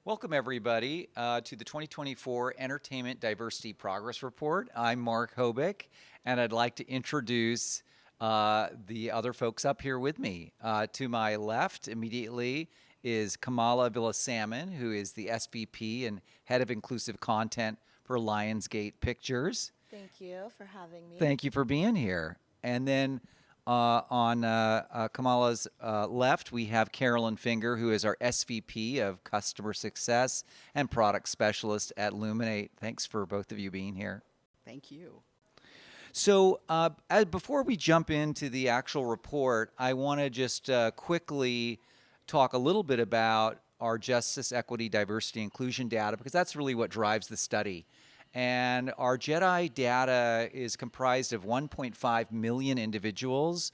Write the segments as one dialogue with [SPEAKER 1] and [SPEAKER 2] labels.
[SPEAKER 1] Welcome, everybody, to the 2024 Entertainment Diversity Progress Report. I'm Mark Hoebich, and I'd like to introduce the other folks up here with me. To my left, immediately, is Kamala Avila-Salmon, who is the SVP and Head of Inclusive Content for Lionsgate Pictures.
[SPEAKER 2] Thank you for having me.
[SPEAKER 1] Thank you for being here. And then on Kamala's left, we have Carolyn Finger, who is our SVP of Customer Success and Product Specialist at Luminate. Thanks for both of you being here.
[SPEAKER 3] Thank you.
[SPEAKER 1] So before we jump into the actual report, I want to just quickly talk a little bit about our justice, equity, diversity, inclusion data, because that's really what drives the study. And our JEDI data is comprised of 1.5 million individuals,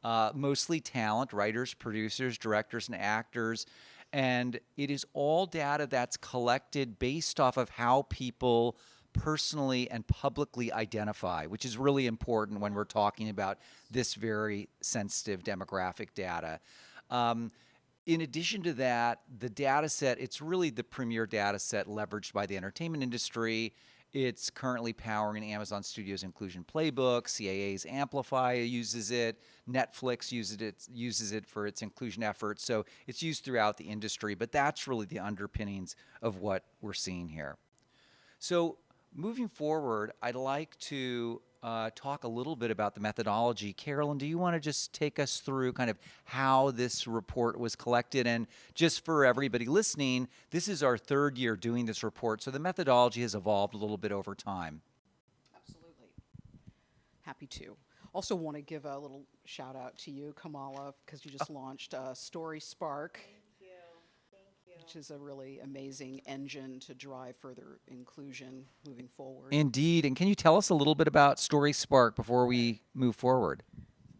[SPEAKER 1] mostly talent, writers, producers, directors, and actors. And it is all data that's collected based off of how people personally and publicly identify, which is really important when we're talking about this very sensitive demographic data. In addition to that, the data set, it's really the premier data set leveraged by the entertainment industry. It's currently powering Amazon Studios' Inclusion Playbook, CAA's Amplify uses it, Netflix uses it for its inclusion efforts. So it's used throughout the industry, but that's really the underpinnings of what we're seeing here. So moving forward, I'd like to talk a little bit about the methodology. Carolyn, do you want to just take us through kind of how this report was collected? And just for everybody listening, this is our third year doing this report, so the methodology has evolved a little bit over time.
[SPEAKER 3] Absolutely. Happy to. Also want to give a little shout out to you, Kamala, because you just launched Story Spark. Which is a really amazing engine to drive further inclusion moving forward.
[SPEAKER 1] Indeed. And can you tell us a little bit about Story Spark before we move forward?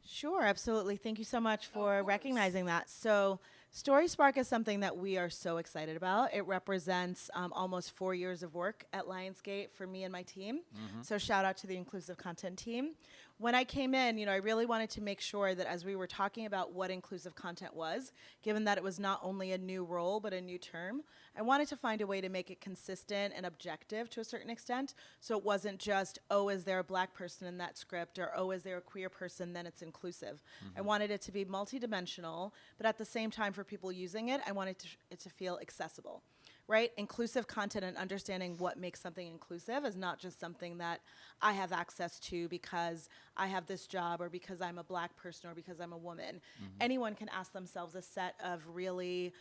[SPEAKER 2] Sure, absolutely. Thank you so much for recognizing that. So Story Spark is something that we are so excited about. It represents almost 4 years of work at Lionsgate for me and my team. So shout out to the inclusive content team. When I came in, I really wanted to make sure that as we were talking about what inclusive content was, given that it was not only a new role but a new term, I wanted to find a way to make it consistent and objective to a certain extent. So it wasn't just, oh, is there a black person in that script, or oh, is there a queer person, then it's inclusive. I wanted it to be multidimensional, but at the same time for people using it, I wanted it to feel accessible. Right? Inclusive content and understanding what makes something inclusive is not just something that I have access to because I have this job or because I'm a black person or because I'm a woman. Anyone can ask themselves a set of really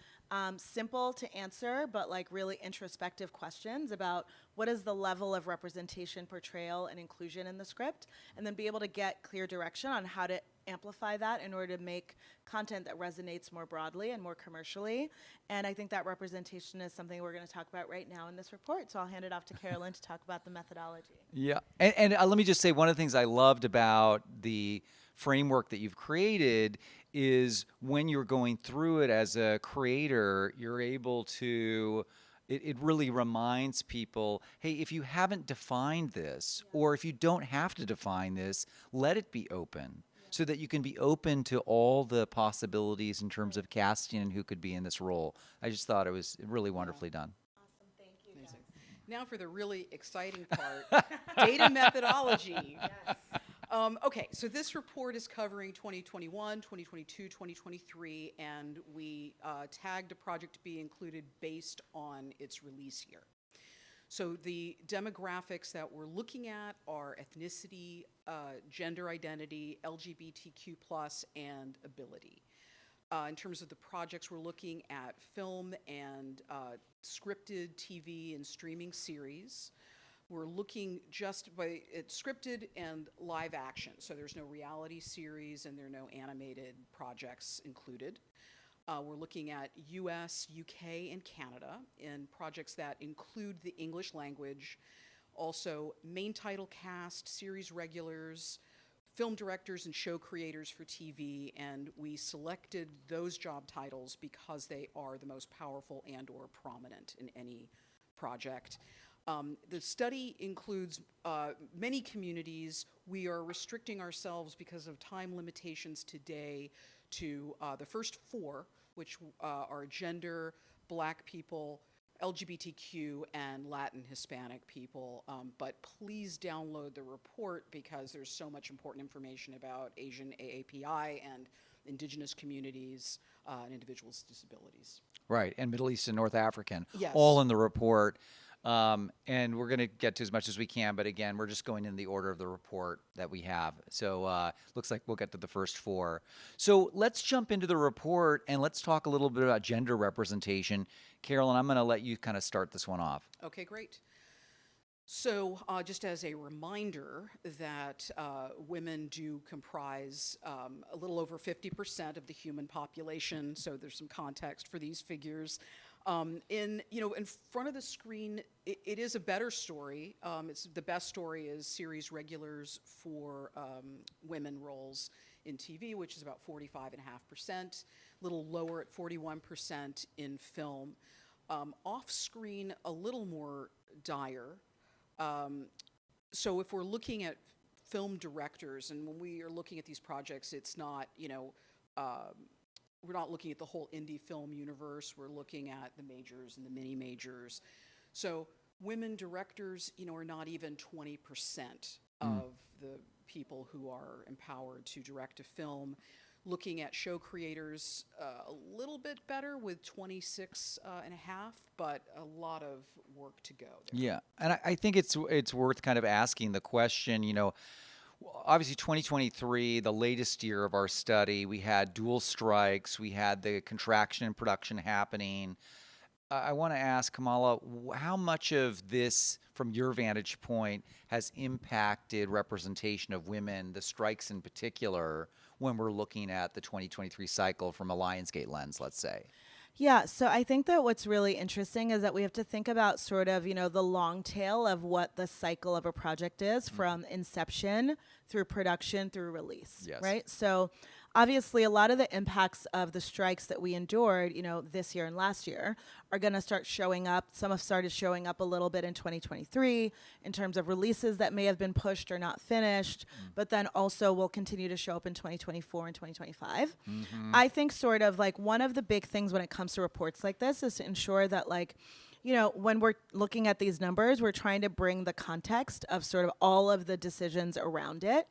[SPEAKER 2] simple to answer, but like really introspective questions about what is the level of representation, portrayal, and inclusion in the script, and then be able to get clear direction on how to amplify that in order to make content that resonates more broadly and more commercially. And I think that representation is something we're going to talk about right now in this report. So I'll hand it off to Carolyn to talk about the methodology.
[SPEAKER 1] Yeah, and let me just say, one of the things I loved about the framework that you've created is when you're going through it as a creator, you're able to, it really reminds people, hey, if you haven't defined this, or if you don't have to define this, let it be open. So that you can be open to all the possibilities in terms of casting and who could be in this role. I just thought it was really wonderfully done.
[SPEAKER 2] Awesome, thank you.
[SPEAKER 3] Amazing. Now for the really exciting part, data methodology.
[SPEAKER 2] Yes.
[SPEAKER 3] Okay, so this report is covering 2021, 2022, 2023, and we tagged a project to be included based on its release year. So the demographics that we're looking at are ethnicity, gender identity, LGBTQ+, and ability. In terms of the projects, we're looking at film and scripted TV and streaming series. We're looking just at scripted and live action. So there's no reality series and there are no animated projects included. We're looking at US, UK, and Canada in projects that include the English language, also main title cast, series regulars, film directors and show creators for TV, and we selected those job titles because they are the most powerful and or prominent in any project. The study includes many communities. We are restricting ourselves because of time limitations today to the first four, which are gender, Black people, LGBTQ and Latin Hispanic people. But please download the report because there's so much important information about Asian AAPI and Indigenous communities and individuals with disabilities.
[SPEAKER 1] Right, and Middle East and North African,
[SPEAKER 3] Yes.
[SPEAKER 1] all in the report. And we're going to get to as much as we can, but again, we're just going in the order of the report that we have. So looks like we'll get to the first four. So let's jump into the report and let's talk a little bit about gender representation. Carolyn, I'm going to let you kind of start this one off.
[SPEAKER 3] Okay, great. So just as a reminder that women do comprise a little over 50% of the human population, so there's some context for these figures. In front of the screen, it is a better story. It's the best story is series regulars for women roles in TV, which is about 45.5%, a little lower at 41% in film. Off screen, a little more dire. So if we're looking at film directors, and when we are looking at these projects, it's not, we're not looking at the whole indie film universe. We're looking at the majors and the mini majors. So women directors, are not even 20% of the people who are empowered to direct a film. Looking at show creators, a little bit better with 26.5, but a lot of work to go there.
[SPEAKER 1] Yeah, and I think it's worth kind of asking the question, obviously 2023, the latest year of our study, we had dual strikes, we had the contraction in production happening. I want to ask Kamala, how much of this, from your vantage point, has impacted representation of women, the strikes in particular, when we're looking at the 2023 cycle from a Lionsgate lens, let's say?
[SPEAKER 2] Yeah, so I think that what's really interesting is that we have to think about sort of, the long tail of what the cycle of a project is from inception through production through release,
[SPEAKER 1] Yes.
[SPEAKER 2] right? So obviously a lot of the impacts of the strikes that we endured, this year and last year are going to start showing up. Some have started showing up a little bit in 2023 in terms of releases that may have been pushed or not finished, but then also will continue to show up in 2024 and 2025. I think sort of like one of the big things when it comes to reports like this is to ensure that when we're looking at these numbers, we're trying to bring the context of sort of all of the decisions around it.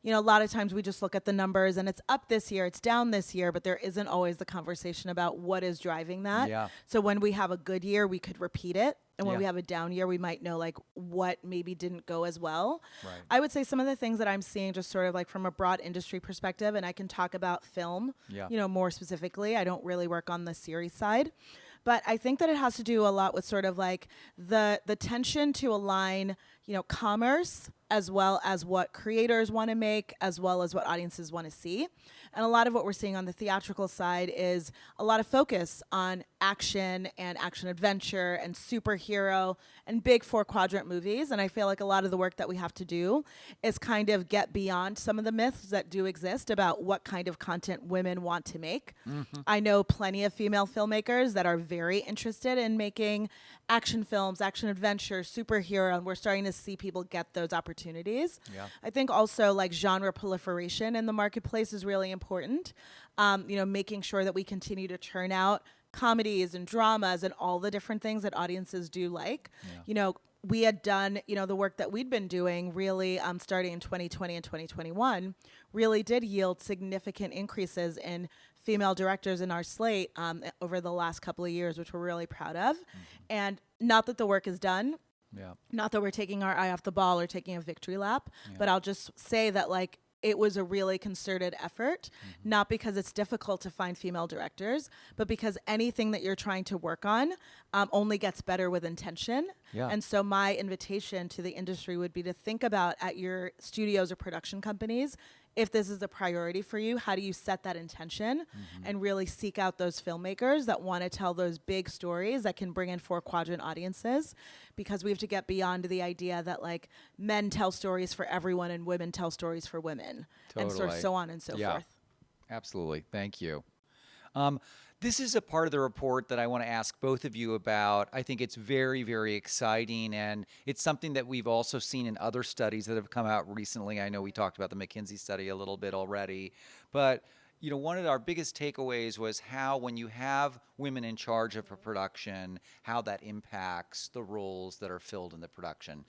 [SPEAKER 2] A lot of times we just look at the numbers and it's up this year, it's down this year, but there isn't always the conversation about what is driving that.
[SPEAKER 1] Yeah.
[SPEAKER 2] So when we have a good year, we could repeat it. And when
[SPEAKER 1] Yeah.
[SPEAKER 2] we have a down year, we might know what maybe didn't go as well.
[SPEAKER 1] Right.
[SPEAKER 2] I would say some of the things that I'm seeing just sort of from a broad industry perspective, and I can talk about film,
[SPEAKER 1] Yeah.
[SPEAKER 2] more specifically. I don't really work on the series side. But I think that it has to do a lot with sort of the tension to align, commerce as well as what creators want to make, as well as what audiences want to see. And a lot of what we're seeing on the theatrical side is a lot of focus on action and action adventure and superhero and big 4-quadrant movies. And I feel like a lot of the work that we have to do is kind of get beyond some of the myths that do exist about what kind of content women want to make. I know plenty of female filmmakers that are very interested in making action films, action adventure, superhero, and we're starting to see people get those opportunities.
[SPEAKER 1] Yeah.
[SPEAKER 2] I think also genre proliferation in the marketplace is really important. Making sure that we continue to churn out comedies and dramas and all the different things that audiences do like.
[SPEAKER 1] Yeah.
[SPEAKER 2] We had done, the work that we'd been doing really starting in 2020 and 2021 really did yield significant increases in female directors in our slate over the last couple of years, which we're really proud of. And not that the work is done,
[SPEAKER 1] Yeah.
[SPEAKER 2] not that we're taking our eye off the ball or taking a victory lap, but I'll just say that it was a really concerted effort, not because it's difficult to find female directors, but because anything that you're trying to work on only gets better with intention.
[SPEAKER 1] Yeah.
[SPEAKER 2] And so my invitation to the industry would be to think about at your studios or production companies, if this is a priority for you, how do you set that intention and really seek out those filmmakers that want to tell those big stories that can bring in 4-quadrant audiences? Because we have to get beyond the idea that men tell stories for everyone and women tell stories for women, and
[SPEAKER 1] Totally.
[SPEAKER 2] so on and so
[SPEAKER 1] Yeah.
[SPEAKER 2] forth.
[SPEAKER 1] Absolutely. Thank you. This is a part of the report that I want to ask both of you about. I think it's very, very exciting, and it's something that we've also seen in other studies that have come out recently. I know we talked about the McKinsey study a little bit already, but one of our biggest takeaways was how when you have women in charge of a production, how that impacts the roles that are filled in the production.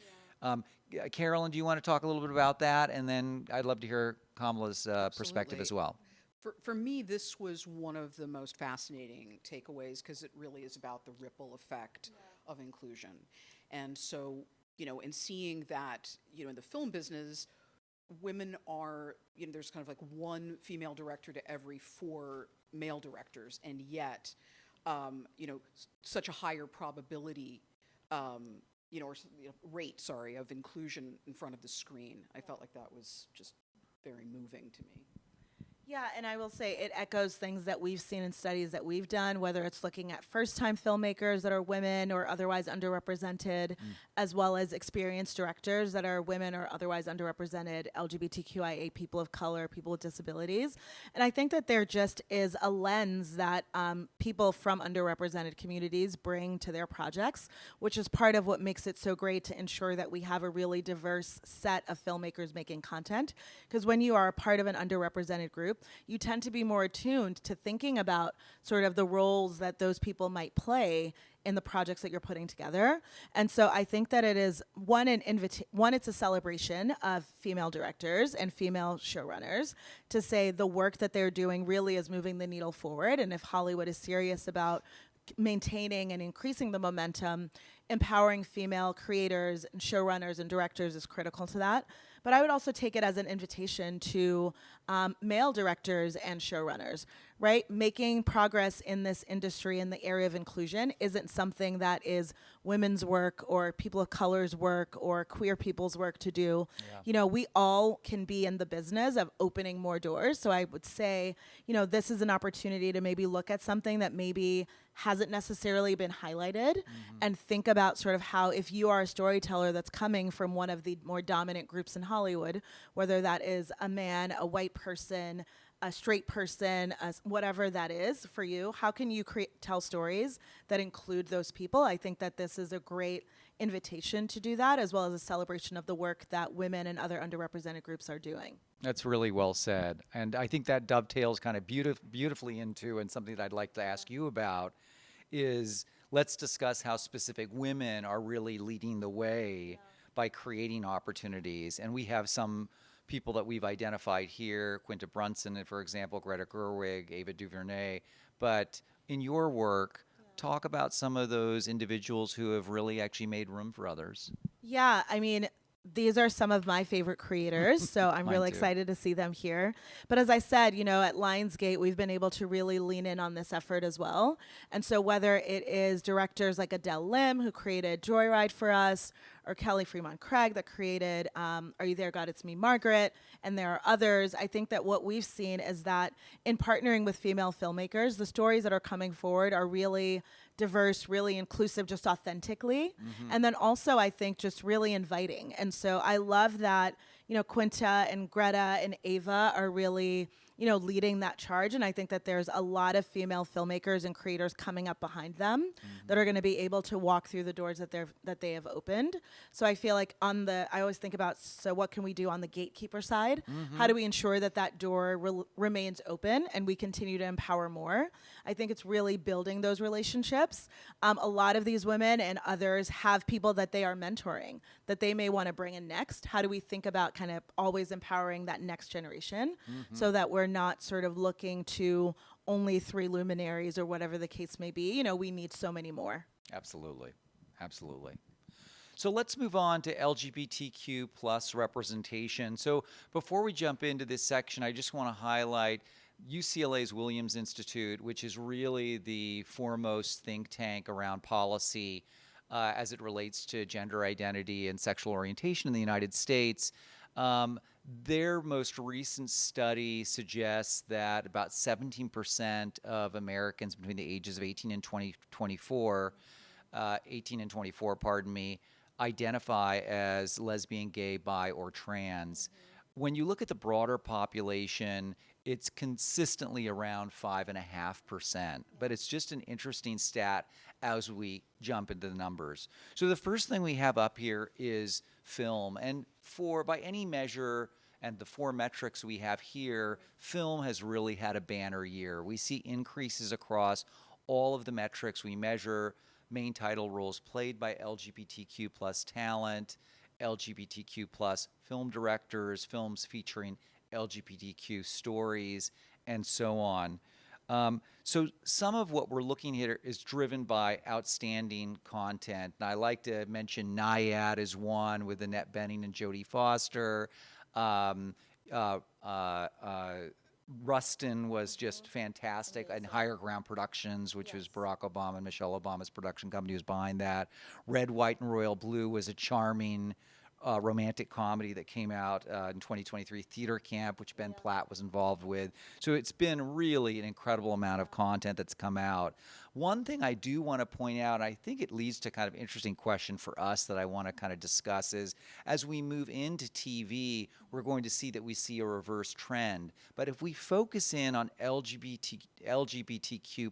[SPEAKER 1] Carolyn, do you want to talk a little bit about that? And then I'd love to hear Kamala's perspective as well.
[SPEAKER 3] For me, this was one of the most fascinating takeaways because it really is about the ripple effect of inclusion. And so, in seeing that, in the film business, women are, there's kind of like one female director to every 4 male directors, and yet, such a higher probability, rate, of inclusion in front of the screen. I felt like that was just very moving to me.
[SPEAKER 2] Yeah, and I will say it echoes things that we've seen in studies that we've done, whether it's looking at first-time filmmakers that are women or otherwise underrepresented, as well as experienced directors that are women or otherwise underrepresented, LGBTQIA, people of color, people with disabilities. And I think that there just is a lens that people from underrepresented communities bring to their projects, which is part of what makes it so great to ensure that we have a really diverse set of filmmakers making content. Because when you are a part of an underrepresented group, you tend to be more attuned to thinking about sort of the roles that those people might play in the projects that you're putting together. And so I think that it is it's a celebration of female directors and female showrunners to say the work that they're doing really is moving the needle forward. And if Hollywood is serious about maintaining and increasing the momentum, empowering female creators and showrunners and directors is critical to that. But I would also take it as an invitation to male directors and showrunners, right? Making progress in this industry in the area of inclusion isn't something that is women's work or people of color's work or queer people's work to do. Yeah. We all can be in the business of opening more doors. So I would say, this is an opportunity to maybe look at something that maybe hasn't necessarily been highlighted and think about sort of how, if you are a storyteller that's coming from one of the more dominant groups in Hollywood, whether that is a man, a white person, a straight person, whatever that is for you, how can you tell stories that include those people? I think that this is a great invitation to do that, as well as a celebration of the work that women and other underrepresented groups are doing.
[SPEAKER 1] That's really well said. And I think that dovetails kind of beautifully into, and something that I'd like to ask you about is, let's discuss how specific women are really leading the way by creating opportunities. And we have some people that we've identified here, Quinta Brunson, for example, Greta Gerwig, Ava DuVernay. But in your work, talk about some of those individuals who have really actually made room for others.
[SPEAKER 2] Yeah, I mean, these are some of my favorite creators, so I'm really excited to see them here. But as I said, at Lionsgate, we've been able to really lean in on this effort as well. And so whether it is directors like Adele Lim, who created Joyride for us, or Kelly Fremont Craig that created Are You There, God? It's Me, Margaret, and there are others. I think that what we've seen is that in partnering with female filmmakers, the stories that are coming forward are really diverse, really inclusive, just authentically. And then also, I think, just really inviting. And so I love that, Quinta and Greta and Ava are really, leading that charge. And I think that there's a lot of female filmmakers and creators coming up behind them that are going to be able to walk through the doors that they have opened. So I feel like I always think about, so what can we do on the gatekeeper side? How do we ensure that door remains open and we continue to empower more? I think it's really building those relationships. A lot of these women and others have people that they are mentoring that they may want to bring in next. How do we think about kind of always empowering that next generation so that we're not sort of looking to only 3 luminaries or whatever the case may be? We need so many more.
[SPEAKER 1] Absolutely. So let's move on to LGBTQ plus representation. So before we jump into this section, I just want to highlight UCLA's Williams Institute, which is really the foremost think tank around policy as it relates to gender identity and sexual orientation in the United States. Their most recent study suggests that about 17% of Americans between the ages of 18 and 24, identify as lesbian, gay, bi, or trans. When you look at the broader population, it's consistently around 5.5%, but it's just an interesting stat as we jump into the numbers. So the first thing we have up here is film, and by any measure, and the 4 metrics we have here, film has really had a banner year. We see increases across all of the metrics. We measure main title roles played by LGBTQ plus talent, LGBTQ plus film directors, films featuring LGBTQ stories, and so on. So some of what we're looking here is driven by outstanding content. And I like to mention Naiad is one with Annette Bening and Jodie Foster. Um, uh, uh, uh, Rustin was just fantastic, and Higher Ground Productions, which was Barack Obama and Michelle Obama's production company, was behind that. Red, White, and Royal Blue was a charming romantic comedy that came out in 2023, Theater Camp, which Ben Platt was involved with. So it's been really an incredible amount of content that's come out. One thing I do want to point out, I think it leads to kind of interesting question for us that I want to kind of discuss is, as we move into TV, we're going to see that we see a reverse trend. But if we focus in on LGBTQ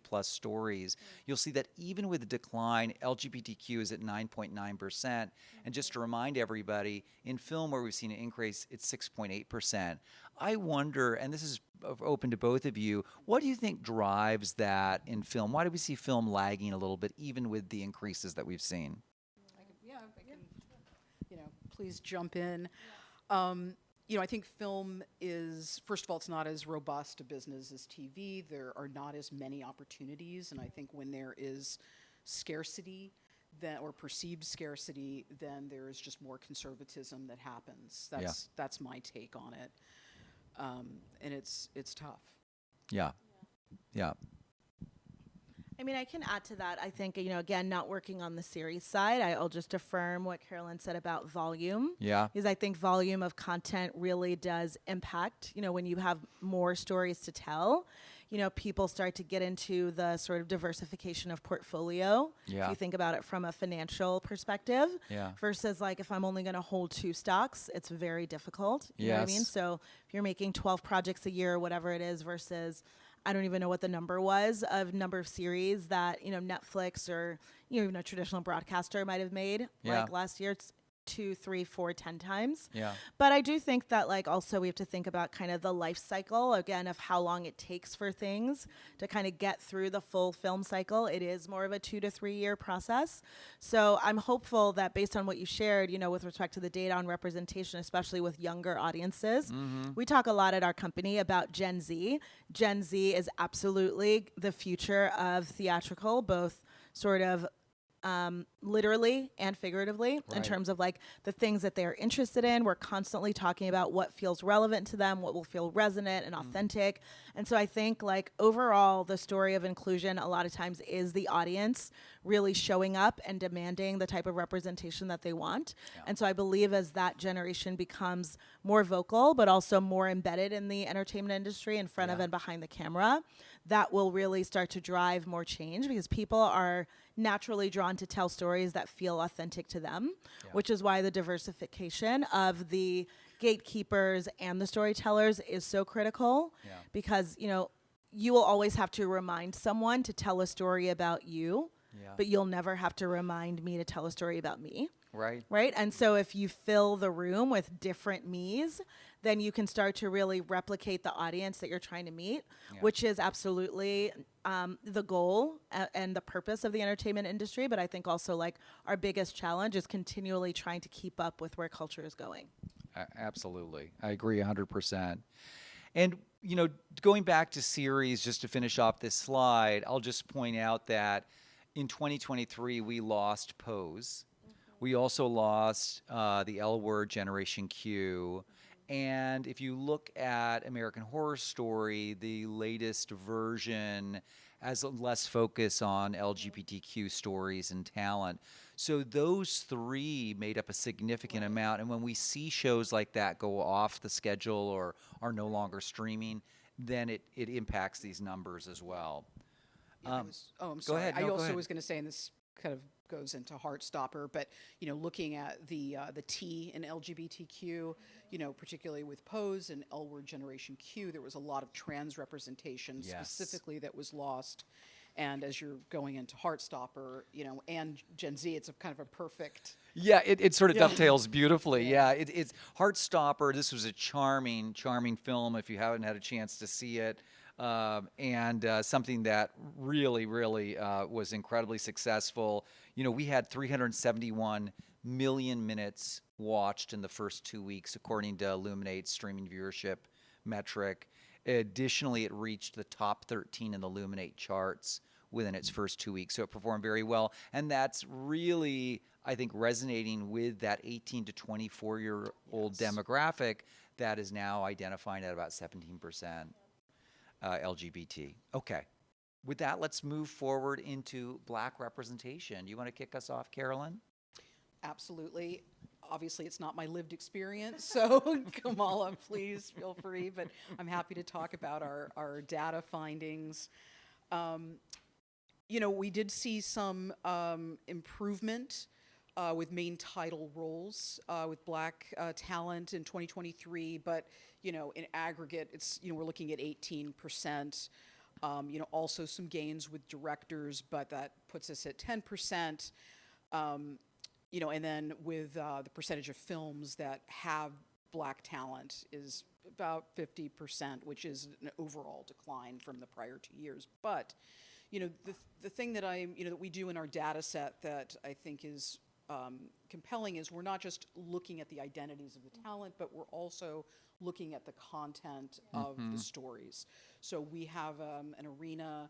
[SPEAKER 1] plus stories, you'll see that even with the decline, LGBTQ is at 9.9%. And just to remind everybody, in film where we've seen an increase, it's 6.8%. I wonder, and this is open to both of you, what do you think drives that in film? Why do we see film lagging a little bit, even with the increases that we've seen?
[SPEAKER 3] Please jump in. I think film is, first of all, it's not as robust a business as TV. There are not as many opportunities, and I think when there is scarcity, or perceived scarcity, then there is just more conservatism that happens. That's my take on it. And it's tough.
[SPEAKER 1] Yeah.
[SPEAKER 2] I mean, I can add to that. I think, again, not working on the series side, I'll just affirm what Carolyn said about volume.
[SPEAKER 1] Yeah.
[SPEAKER 2] Because I think volume of content really does impact, when you have more stories to tell, people start to get into the sort of diversification of portfolio.
[SPEAKER 1] Yeah.
[SPEAKER 2] If you think about it from a financial perspective.
[SPEAKER 1] Yeah.
[SPEAKER 2] Versus like if I'm only going to hold 2 stocks, it's very difficult. You know what I mean? So if you're making 12 projects a year or whatever it is versus, I don't even know what the number was of number of series that, Netflix or, even a traditional broadcaster might have made.
[SPEAKER 1] Yeah.
[SPEAKER 2] Like last year, it's 2, 3, 4, 10 times.
[SPEAKER 1] Yeah.
[SPEAKER 2] But I do think that also we have to think about kind of the life cycle again of how long it takes for things to kind of get through the full film cycle. It is more of a 2 to 3 year process. So I'm hopeful that based on what you shared, with respect to the data on representation, especially with younger audiences, we talk a lot at our company about Gen Z. Gen Z is absolutely the future of theatrical, both sort of literally and figuratively in terms of the things that they're interested in. We're constantly talking about what feels relevant to them, what will feel resonant and authentic. And so I think overall the story of inclusion a lot of times is the audience really showing up and demanding the type of representation that they want. Yeah. And so I believe as that generation becomes more vocal, but also more embedded in the entertainment industry in front of and behind the camera, that will really start to drive more change because people are naturally drawn to tell stories that feel authentic to them, which is why the diversification of the gatekeepers and the storytellers is so critical because, you will always have to remind someone to tell a story about you, but you'll never have to remind me to tell a story about me. Right. And so if you fill the room with different me's, then you can start to really replicate the audience that you're trying to meet, which is absolutely the goal and the purpose of the entertainment industry. But I think also our biggest challenge is continually trying to keep up with where culture is going.
[SPEAKER 1] Absolutely. I agree 100%. And, going back to series, just to finish off this slide, I'll just point out that in 2023, we lost Pose. We also lost the L Word Generation Q. And if you look at American Horror Story, the latest version has less focus on LGBTQ stories and talent. So those 3 made up a significant amount. And when we see shows like that go off the schedule or are no longer streaming, then it impacts these numbers as well.
[SPEAKER 3] I'm sorry.
[SPEAKER 1] Go ahead.
[SPEAKER 3] I
[SPEAKER 1] No, go
[SPEAKER 3] also
[SPEAKER 1] ahead.
[SPEAKER 3] was going to say, and this kind of goes into Heartstopper, but looking at the T in LGBTQ, particularly with Pose and L Word Generation Q, there was a lot of trans representation specifically that was lost. And as you're going into Heartstopper, and Gen Z, it's a kind of a perfect.
[SPEAKER 1] Yeah, it sort of dovetails beautifully. Yeah, it's Heartstopper. This was a charming film if you haven't had a chance to see it. And something that really was incredibly successful. We had 371 million minutes watched in the first 2 weeks, according to Luminate's streaming viewership metric. Additionally, it reached the top 13 in the Luminate charts within its first 2 weeks, so it performed very well. And that's really, I think, resonating with that 18 to 24-year-old demographic that is now identifying at about 17% LGBT. Okay. With that, let's move forward into Black representation. You want to kick us off, Carolyn?
[SPEAKER 3] Absolutely. Obviously, it's not my lived experience, so Kamala, please feel free. But I'm happy to talk about our data findings. We did see some improvement with main title roles with Black talent in 2023, but in aggregate, it's we're looking at 18%. Also some gains with directors, but that puts us at 10%. And then with the percentage of films that have Black talent is about 50%, which is an overall decline from the prior 2 years. But, the thing that that we do in our data set that I think is compelling is we're not just looking at the identities of the talent, but we're also looking at the content of the stories. So we have an arena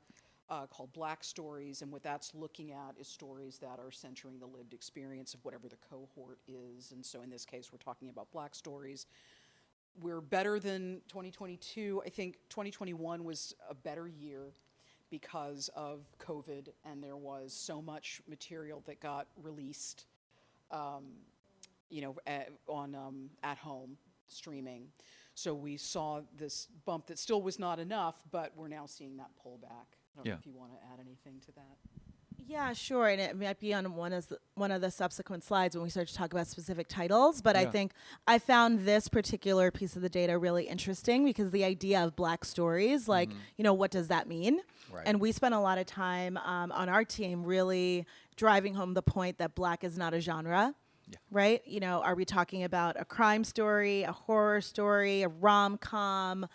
[SPEAKER 3] called Black Stories, and what that's looking at is stories that are centering the lived experience of whatever the cohort is. And so in this case, we're talking about Black stories. We're better than 2022. I think 2021 was a better year because of COVID, and there was so much material that got released, on at home streaming. So we saw this bump that still was not enough, but we're now seeing that pullback. I don't know if you want to add anything to that.
[SPEAKER 2] Yeah, sure. And it might be on one of the subsequent slides when we start to talk about specific titles. But I think I found this particular piece of the data really interesting because the idea of Black stories, like, what does that mean? Right. And we spent a lot of time on our team really driving home the point that Black is not a genre. Yeah. Right? Are we talking about a crime story, a horror story, a rom-com,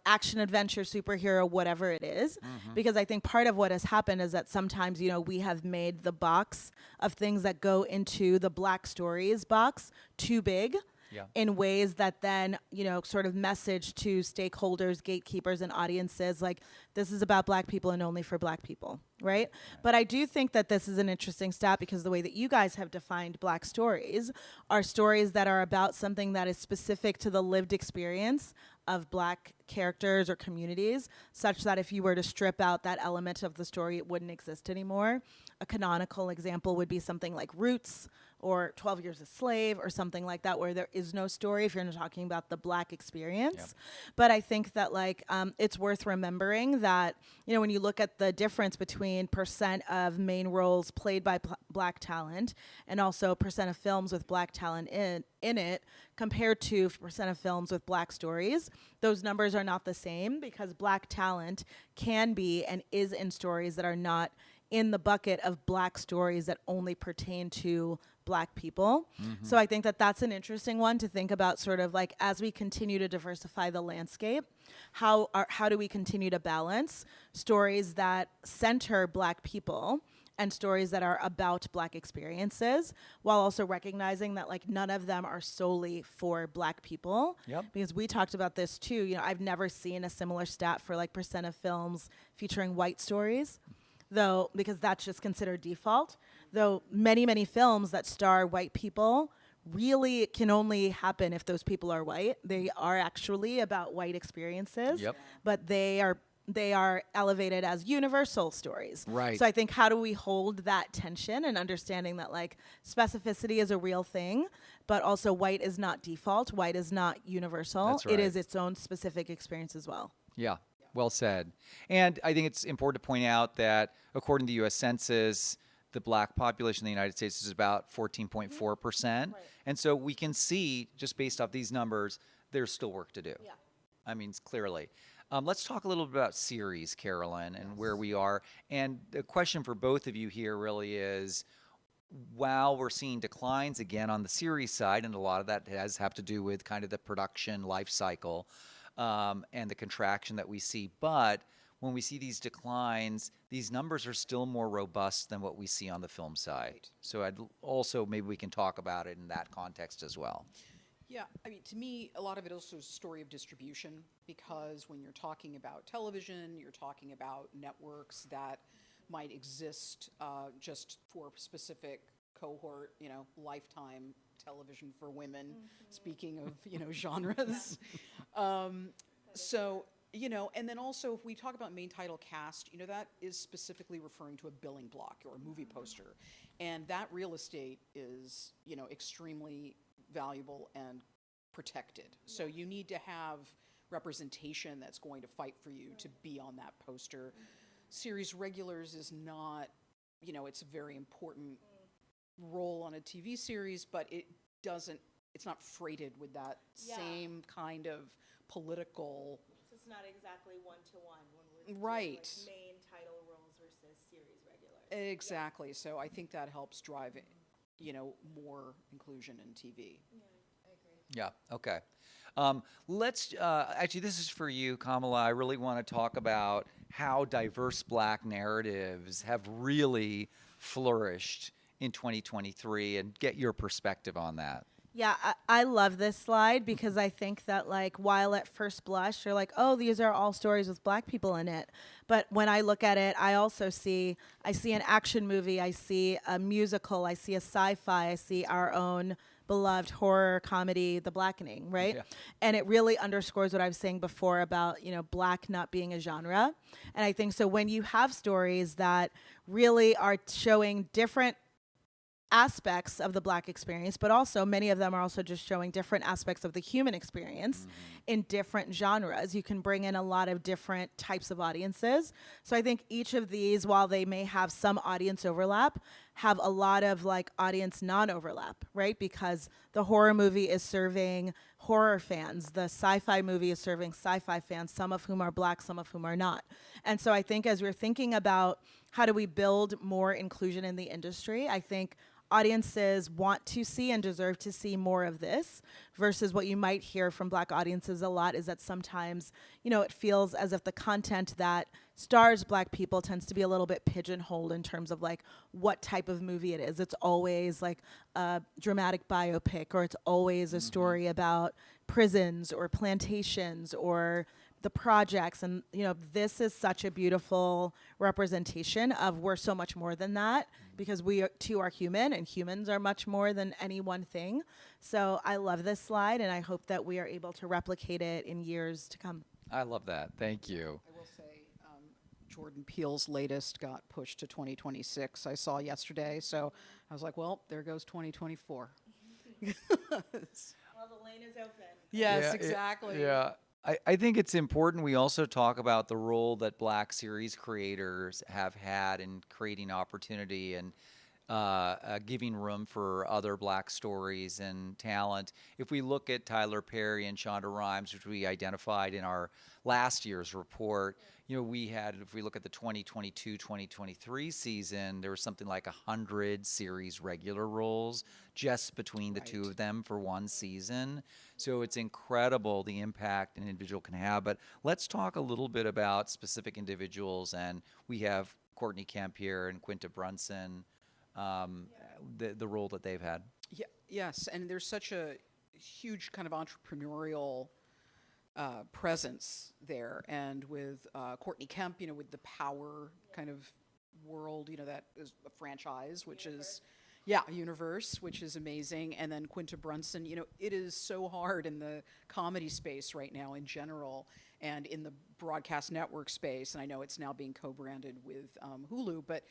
[SPEAKER 2] action adventure, superhero, whatever it is? Because I think part of what has happened is that sometimes, we have made the box of things that go into the Black stories box too big. Yeah. In ways that then, sort of message to stakeholders, gatekeepers, and audiences like this is about Black people and only for Black people, right? But I do think that this is an interesting stat because the way that you guys have defined Black stories are stories that are about something that is specific to the lived experience of Black characters or communities, such that if you were to strip out that element of the story, it wouldn't exist anymore. A canonical example would be something like Roots or 12 Years a Slave or something like that, where there is no story if you're not talking about the Black experience. Yep. But I think that it's worth remembering that, when you look at the difference between percent of main roles played by Black talent and also percent of films with Black talent in it compared to percent of films with Black stories, those numbers are not the same because Black talent can be and is in stories that are not in the bucket of Black stories that only pertain to Black people. So I think that that's an interesting one to think about, sort of like as we continue to diversify the landscape, how do we continue to balance stories that center Black people and stories that are about Black experiences, while also recognizing that none of them are solely for Black people. Yep. Because we talked about this too. I've never seen a similar stat for percent of films featuring white stories, though, because that's just considered default. Though many films that star white people really can only happen if those people are white. They are actually about white experiences, but they are elevated as universal stories. Right. So I think how do we hold that tension and understanding that specificity is a real thing, but also white is not default. White is not universal. That's right. It is its own specific experience as well. Yeah.
[SPEAKER 1] Well said. And I think it's important to point out that according to the U.S. Census, the Black population in the United States is about 14.4%. Right. And so we can see, just based off these numbers, there's still work to do. Yeah. I mean, clearly. Let's talk a little bit about series, Carolyn, and where we are. And the question for both of you here really is, while we're seeing declines again on the series side, and a lot of that has have to do with kind of the production life cycle and the contraction that we see, but when we see these declines, these numbers are still more robust than what we see on the film side.
[SPEAKER 3] Right.
[SPEAKER 1] So I'd also, maybe we can talk about it in that context as well.
[SPEAKER 3] Yeah, I mean, to me, a lot of it also is a story of distribution, because when you're talking about television, you're talking about networks that might exist just for specific cohort, lifetime television for women, speaking of, genres. So, and then also if we talk about main title cast, that is specifically referring to a billing block or a movie poster. And that real estate is, extremely valuable and protected. So you need to have representation that's going to fight for you to be on that poster. Series regulars is not, it's a very important role on a TV series, but it's not freighted with that same kind of political.
[SPEAKER 2] So it's not exactly one-to-one when we're
[SPEAKER 3] Right.
[SPEAKER 2] doing, like, main title roles versus series regulars.
[SPEAKER 3] Exactly. So I think that helps drive, more inclusion in TV.
[SPEAKER 1] Yeah, okay. Let's actually, this is for you, Kamala. I really want to talk about how diverse Black narratives have really flourished in 2023 and get your perspective on that.
[SPEAKER 2] Yeah, I love this slide because I think that, like, while at first blush you're like, oh, these are all stories with Black people in it, but when I look at it, I see an action movie, I see a musical, I see a sci-fi, I see our own beloved horror comedy, The Blackening, right?
[SPEAKER 1] Yeah.
[SPEAKER 2] And it really underscores what I was saying before about, Black not being a genre. And I think so when you have stories that really are showing different aspects of the Black experience, but also many of them are also just showing different aspects of the human experience in different genres. You can bring in a lot of different types of audiences. So I think each of these, while they may have some audience overlap, have a lot of, like, audience non-overlap, right? Because the horror movie is serving horror fans. The sci-fi movie is serving sci-fi fans, some of whom are Black, some of whom are not. And so I think as we're thinking about how do we build more inclusion in the industry, I think audiences want to see and deserve to see more of this, versus what you might hear from Black audiences a lot is that sometimes, it feels as if the content that stars Black people tends to be a little bit pigeonholed in terms of, like, what type of movie it is. It's always like a dramatic biopic, or it's always a story about prisons or plantations or the projects. And, this is such a beautiful representation of we're so much more than that, because we too are human, and humans are much more than any one thing. So I love this slide, and I hope that we are able to replicate it in years to come.
[SPEAKER 1] I love that. Thank you.
[SPEAKER 3] I will say, Jordan Peele's latest got pushed to 2026. I saw yesterday, so I was like, well, there goes 2024.
[SPEAKER 2] Well, the lane is open.
[SPEAKER 3] Yes,
[SPEAKER 1] Yeah,
[SPEAKER 3] exactly.
[SPEAKER 1] Yeah. I think it's important we also talk about the role that Black series creators have had in creating opportunity and giving room for other Black stories and talent. If we look at Tyler Perry and Shonda Rhimes, which we identified in our last year's report, we had, if we look at the 2022-2023 season, there was something like 100 series regular roles just between the two of them for one season. So it's incredible the impact an individual can have. But let's talk a little bit about specific individuals. And we have Courtney Kemp here and Quinta Brunson, the role that they've had.
[SPEAKER 3] Yeah, yes, and there's such a huge kind of entrepreneurial presence there, and with Courtney Kemp, with the Power kind of world, that is a franchise, which is, Universe, which is amazing, and then Quinta Brunson, it is so hard in the comedy space right now in general, and in the broadcast network space, and I know it's now being co-branded with Hulu, but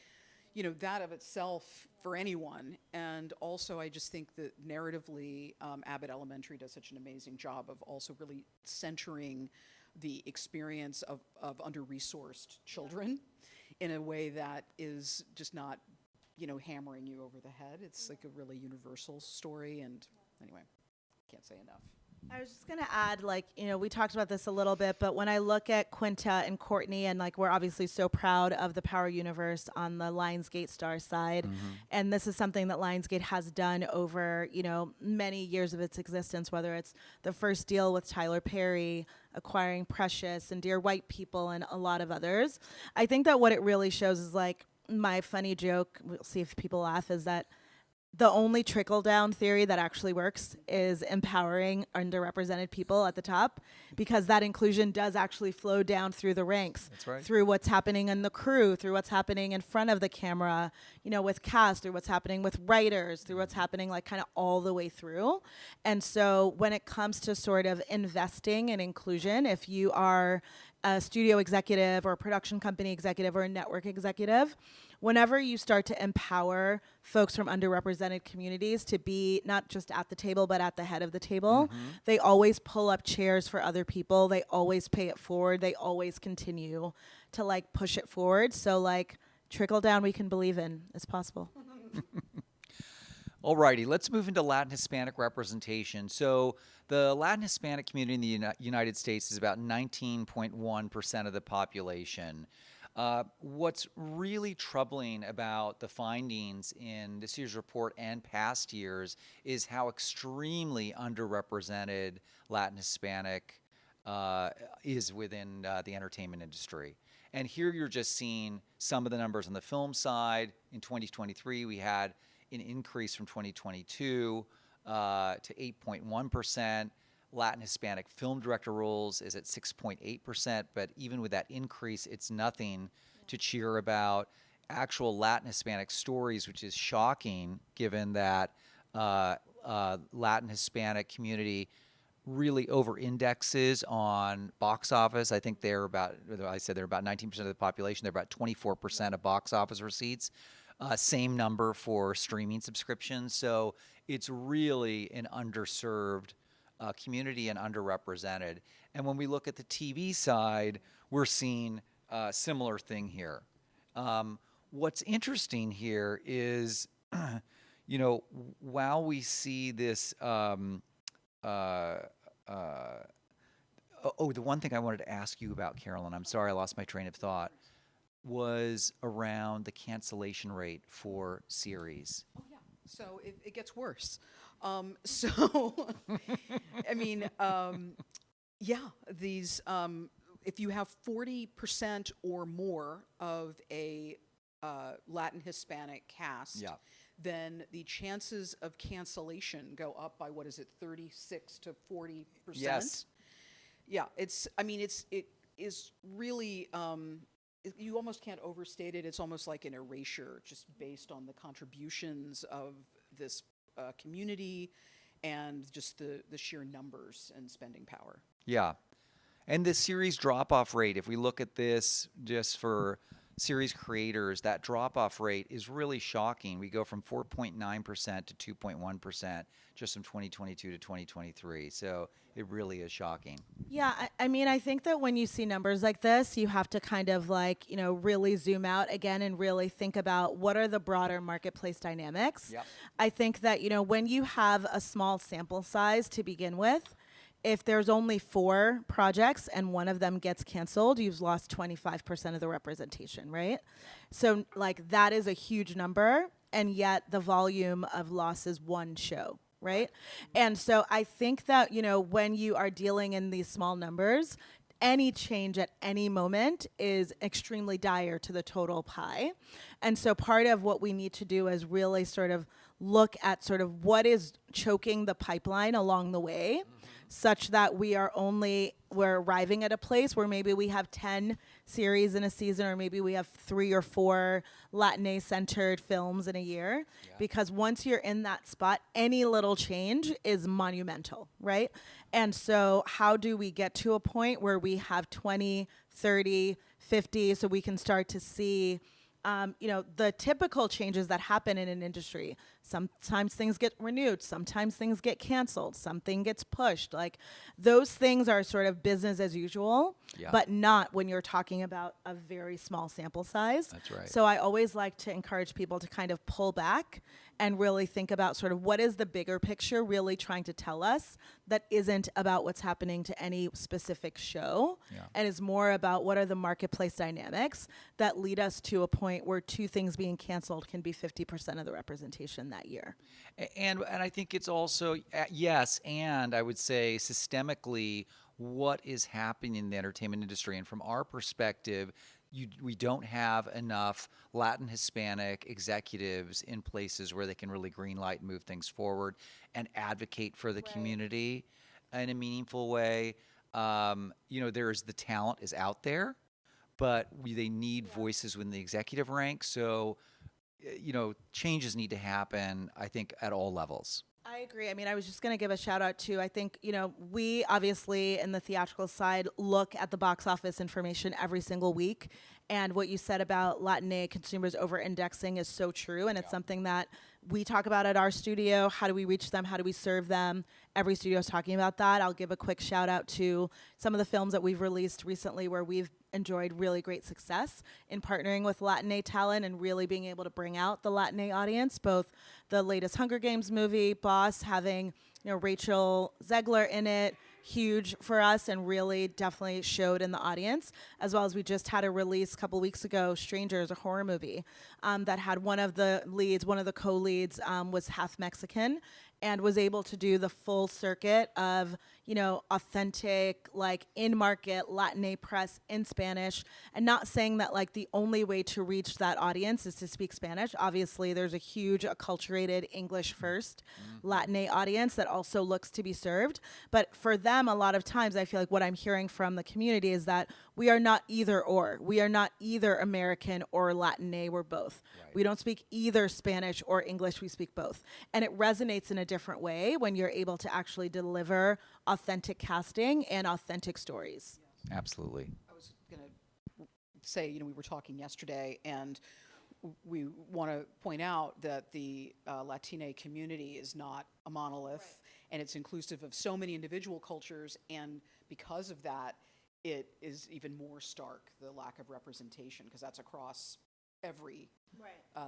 [SPEAKER 3] that of itself for anyone. And also I just think that narratively, Abbott Elementary does such an amazing job of also really centering the experience of under-resourced children in a way that is just not, hammering you over the head. It's like a really universal story. And anyway, can't say enough.
[SPEAKER 2] I was just going to add, like, we talked about this a little bit, but when I look at Quinta and Courtney, and like, we're obviously so proud of the Power Universe on the Lionsgate Star side. And this is something that Lionsgate has done over, many years of its existence, whether it's the first deal with Tyler Perry, acquiring Precious and Dear White People, and a lot of others. I think that what it really shows is, like, my funny joke, we'll see if people laugh, is that the only trickle-down theory that actually works is empowering underrepresented people at the top, because that inclusion does actually flow down through the ranks.
[SPEAKER 1] That's right.
[SPEAKER 2] Through what's happening in the crew, through what's happening in front of the camera, with cast, through what's happening with writers, through what's happening, like, kind of all the way through. And so when it comes to sort of investing in inclusion, if you are a studio executive or a production company executive or a network executive, whenever you start to empower folks from underrepresented communities to be not just at the table, but at the head of the table, they always pull up chairs for other people. They always pay it forward. They always continue to, like, push it forward. So, like, trickle down we can believe in is possible.
[SPEAKER 1] Alrighty, let's move into Latin Hispanic representation. So the Latin Hispanic community in the United States is about 19.1% of the population. What's really troubling about the findings in this year's report and past years is how extremely underrepresented Latin Hispanic is within the entertainment industry. And here you're just seeing some of the numbers on the film side. In 2023, we had an increase from 2022 to 8.1%. Latin Hispanic film director roles is at 6.8%, but even with that increase, it's nothing to cheer about. Actual Latin Hispanic stories, which is shocking given that Latin Hispanic community really over-indexes on box office. I think they're about 19% of the population. They're about 24% of box office receipts. Same number for streaming subscriptions. So it's really an underserved community and underrepresented. And when we look at the TV side, we're seeing a similar thing here. What's interesting here is, while we see this, the one thing I wanted to ask you about, Carolyn, I'm sorry I lost my train of thought, was around the cancellation rate for series.
[SPEAKER 3] Oh, yeah. So it gets worse. I mean, these, if you have 40% or more of a Latin Hispanic cast, then the chances of cancellation go up by, 36 to 40%?
[SPEAKER 1] Yes.
[SPEAKER 3] Yeah, it is really, you almost can't overstate it. It's almost like an erasure just based on the contributions of this community and just the sheer numbers and spending power. Yeah.
[SPEAKER 1] And the series drop-off rate, if we look at this just for series creators, that drop-off rate is really shocking. We go from 4.9% to 2.1% just from 2022 to 2023. So it really is shocking.
[SPEAKER 2] Yeah, I mean, I think that when you see numbers like this, you have to kind of really zoom out again and really think about what are the broader marketplace dynamics.
[SPEAKER 1] Yep.
[SPEAKER 2] I think that, when you have a small sample size to begin with, if there's only 4 projects and one of them gets canceled, you've lost 25% of the representation, right? So, that is a huge number, and yet the volume of loss is 1 show, right? And so I think that, when you are dealing in these small numbers, any change at any moment is extremely dire to the total pie. And so part of what we need to do is really sort of look at sort of what is choking the pipeline along the way, such that we're arriving at a place where maybe we have 10 series in a season, or maybe we have 3 or 4 Latinx-centered films in a year. Yeah. Because once you're in that spot, any little change is monumental, right? And so how do we get to a point where we have 20, 30, 50, so we can start to see the typical changes that happen in an industry, Sometimes things get renewed, sometimes things get canceled, something gets pushed. Like those things are sort of business as usual,
[SPEAKER 1] Yeah.
[SPEAKER 2] but not when you're talking about a very small sample size.
[SPEAKER 1] That's right.
[SPEAKER 2] So I always like to encourage people to kind of pull back and really think about sort of what is the bigger picture really trying to tell us that isn't about what's happening to any specific show,
[SPEAKER 1] Yeah.
[SPEAKER 2] and is more about what are the marketplace dynamics that lead us to a point where two things being canceled can be 50% of the representation that year.
[SPEAKER 1] And I think it's also yes, and I would say systemically what is happening in the entertainment industry, and from our perspective, we don't have enough Latin Hispanic executives in places where they can really greenlight and move things forward and advocate for the community in a meaningful way. There's the talent is out there, but they need voices within the executive ranks. So, changes need to happen, I think, at all levels.
[SPEAKER 2] I agree. I mean, I was just going to give a shout out to, I think, we obviously in the theatrical side look at the box office information every single week. And what you said about Latinx consumers over indexing is so true. And it's something that we talk about at our studio. How do we reach them? How do we serve them? Every studio is talking about that. I'll give a quick shout out to some of the films that we've released recently where we've enjoyed really great success in partnering with Latinx talent and really being able to bring out the Latinx audience. Both the latest Hunger Games movie, Boss, having Rachel Zegler in it, huge for us and really definitely showed in the audience, as well as we just had a release a couple weeks ago, Strangers, a horror movie that had one of the co-leads was half Mexican and was able to do the full circuit of, authentic, like in-market Latinx press in Spanish, and not saying that like the only way to reach that audience is to speak Spanish. Obviously, there's a huge acculturated English first Latinx audience that also looks to be served. But for them, a lot of times I feel like what I'm hearing from the community is that we are not either or. We are not either American or Latinx, we're both.
[SPEAKER 1] Right.
[SPEAKER 2] We don't speak either Spanish or English, we speak both. And it resonates in a different way when you're able to actually deliver authentic casting and authentic stories.
[SPEAKER 1] Absolutely.
[SPEAKER 3] I was going to say, we were talking yesterday, and we want to point out that the Latina community is not a monolith, and it's inclusive of so many individual cultures, and because of that, it is even more stark, the lack of representation, because that's across every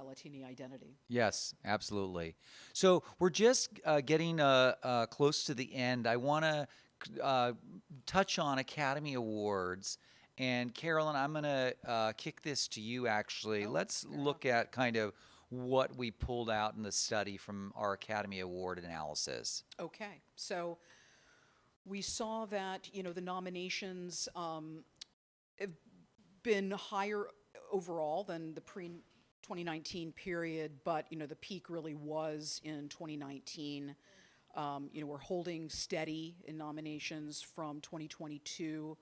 [SPEAKER 3] Latina identity.
[SPEAKER 1] Yes, absolutely. So we're just getting close to the end. I want to touch on Academy Awards. And Carolyn, I'm going to kick this to you, actually. Let's look at kind of what we pulled out in the study from our Academy Award analysis.
[SPEAKER 3] Okay, so we saw that, the nominations have been higher overall than the pre-2019 period, but, the peak really was in 2019. We're holding steady in nominations from 2022.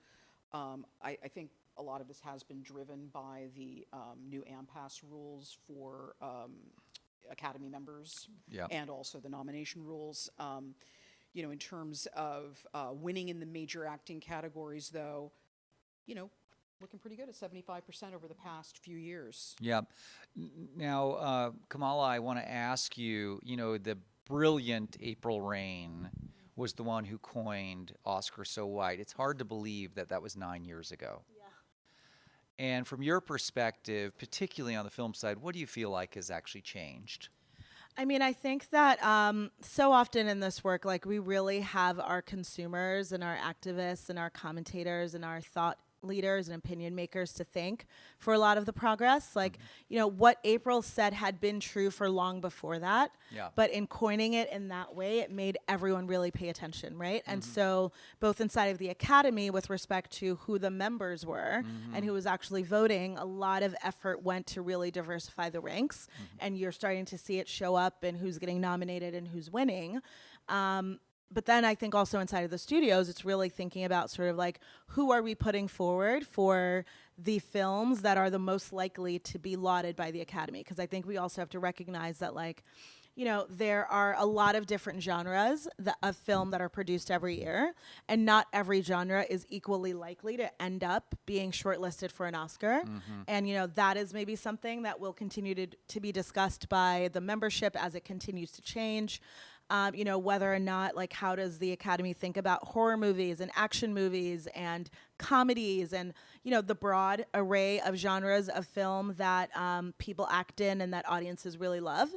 [SPEAKER 3] I think a lot of this has been driven by the new AMPAS rules for Academy members and also the nomination rules. In terms of winning in the major acting categories, though, looking pretty good at 75% over the past few years.
[SPEAKER 1] Yeah. Now, Kamala, I want to ask you, the brilliant April Rain was the one who coined Oscar So White. It's hard to believe that that was 9 years ago.
[SPEAKER 2] Yeah.
[SPEAKER 1] And from your perspective, particularly on the film side, what do you feel like has actually changed?
[SPEAKER 2] I mean, I think that so often in this work, like we really have our consumers and our activists and our commentators and our thought leaders and opinion makers to thank for a lot of the progress. Like, what April said had been true for long before that.
[SPEAKER 1] Yeah.
[SPEAKER 2] But in coining it in that way, it made everyone really pay attention, right? And so both inside of the Academy with respect to who the members were and who was actually voting, a lot of effort went to really diversify the ranks. And you're starting to see it show up in who's getting nominated and who's winning. But then I think also inside of the studios, it's really thinking about sort of like, who are we putting forward for the films that are the most likely to be lauded by the Academy? Because I think we also have to recognize that, like, there are a lot of different genres of film that are produced every year, and not every genre is equally likely to end up being shortlisted for an Oscar. And, that is maybe something that will continue to be discussed by the membership as it continues to change. Whether or not, like, how does the Academy think about horror movies and action movies and comedies and, the broad array of genres of film that people act in and that audiences really love.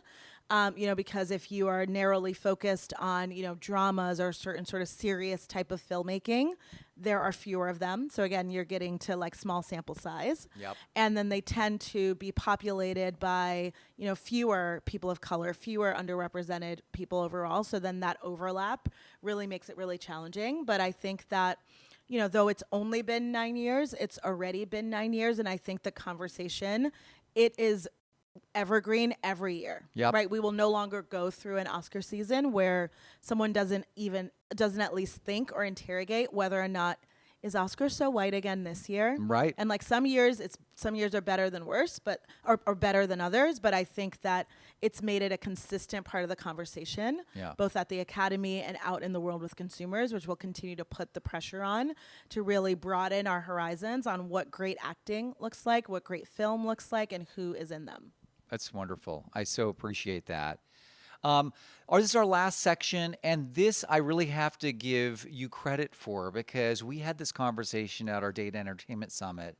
[SPEAKER 2] Because if you are narrowly focused on, dramas or certain sort of serious type of filmmaking, there are fewer of them. So again, you're getting to like small sample size.
[SPEAKER 1] Yep.
[SPEAKER 2] And then they tend to be populated by, fewer people of color, fewer underrepresented people overall. So then that overlap really makes it really challenging. But I think that, though it's only been 9 years, it's already been 9 years. And I think the conversation, it is evergreen every year.
[SPEAKER 1] Yep.
[SPEAKER 2] Right? We will no longer go through an Oscar season where someone doesn't at least think or interrogate whether or not is Oscar so white again this year.
[SPEAKER 1] Right.
[SPEAKER 2] And like some years are better than worse, but or better than others, but I think that it's made it a consistent part of the conversation, both at the Academy and out in the world with consumers, which will continue to put the pressure on to really broaden our horizons on what great acting looks like, what great film looks like, and who is in them.
[SPEAKER 1] That's wonderful. I so appreciate that. This is our last section, and this I really have to give you credit for, because we had this conversation at our Data Entertainment Summit,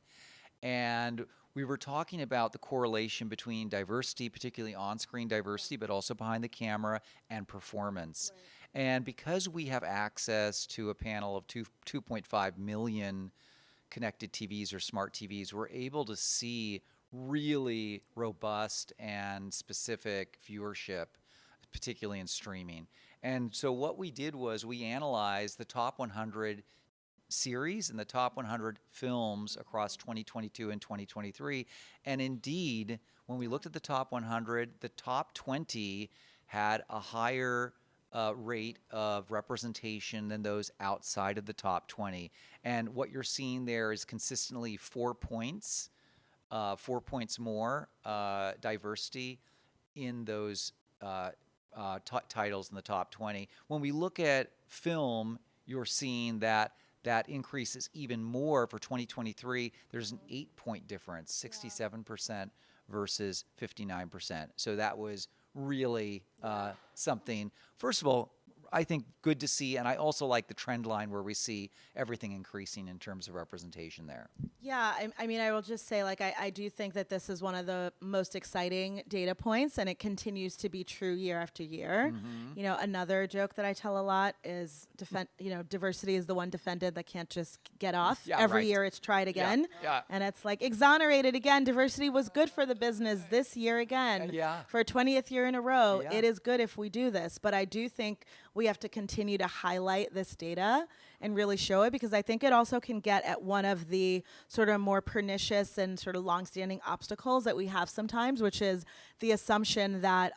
[SPEAKER 1] and we were talking about the correlation between diversity, particularly on-screen diversity, but also behind the camera, and performance. Right. And because we have access to a panel of 2.5 million connected TVs or smart TVs, we're able to see really robust and specific viewership, particularly in streaming. And so what we did was we analyzed the top 100 series and the top 100 films across 2022 and 2023. And indeed, when we looked at the top 100, the top 20 had a higher rate of representation than those outside of the top 20. And what you're seeing there is consistently 4 points more diversity in those titles in the top 20. When we look at film, you're seeing that increases even more for 2023. There's an 8-point difference, 67% versus 59%. So that was really something, first of all, I think good to see, and I also like the trend line where we see everything increasing in terms of representation there.
[SPEAKER 2] Yeah, I mean, I will just say, like, I do think that this is one of the most exciting data points, and it continues to be true year after year. Another joke that I tell a lot is, diversity is the one defended that can't just get off. Every year it's tried again. And it's like, exonerated again. Diversity was good for the business this year again. For a 20th year in a row, it is good if we do this. But I do think we have to continue to highlight this data and really show it, because I think it also can get at one of the sort of more pernicious and sort of longstanding obstacles that we have sometimes, which is the assumption that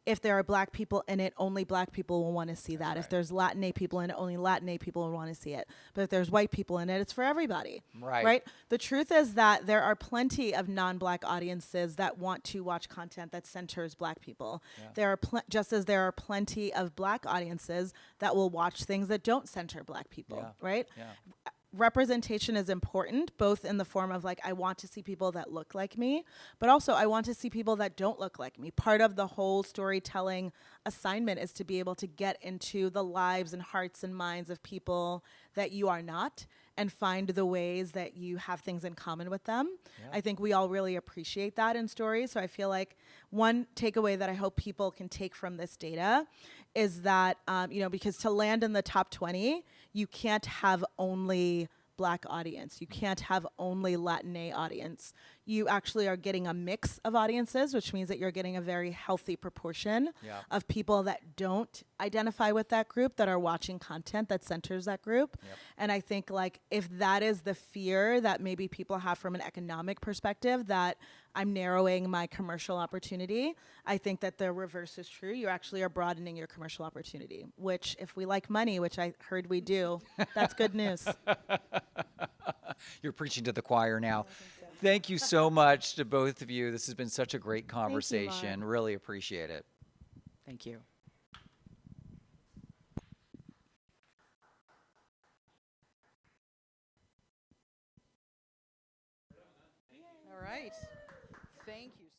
[SPEAKER 2] if there are black people in it, only black people will want to see that. If there's Latin people in it, only Latin people will want to see it. But if there's white people in it, it's for everybody. Right? The truth is that there are plenty of non-black audiences that want to watch content that centers black people. There are just as there are plenty of black audiences that will watch things that don't center black people. Right? Representation is important, both in the form of, like, I want to see people that look like me, but also I want to see people that don't look like me. Part of the whole storytelling assignment is to be able to get into the lives and hearts and minds of people that you are not, and find the ways that you have things in common with them. I think we all really appreciate that in stories. So I feel like one takeaway that I hope people can take from this data is that, because to land in the top 20, you can't have only black audience. You can't have only Latin audience. You actually are getting a mix of audiences, which means that you're getting a very healthy proportion of people that don't identify with that group, that are watching content that centers that group. And I think, like, if that is the fear that maybe people have from an economic perspective, that I'm narrowing my commercial opportunity, I think that the reverse is true. You actually are broadening your commercial opportunity, which, if we like money, which I heard we do, that's good news.
[SPEAKER 1] You're preaching to the choir now. Thank you so much to both of you. This has been such a great conversation. Really appreciate it.
[SPEAKER 4] Thank you.
[SPEAKER 3] All right. Thank you.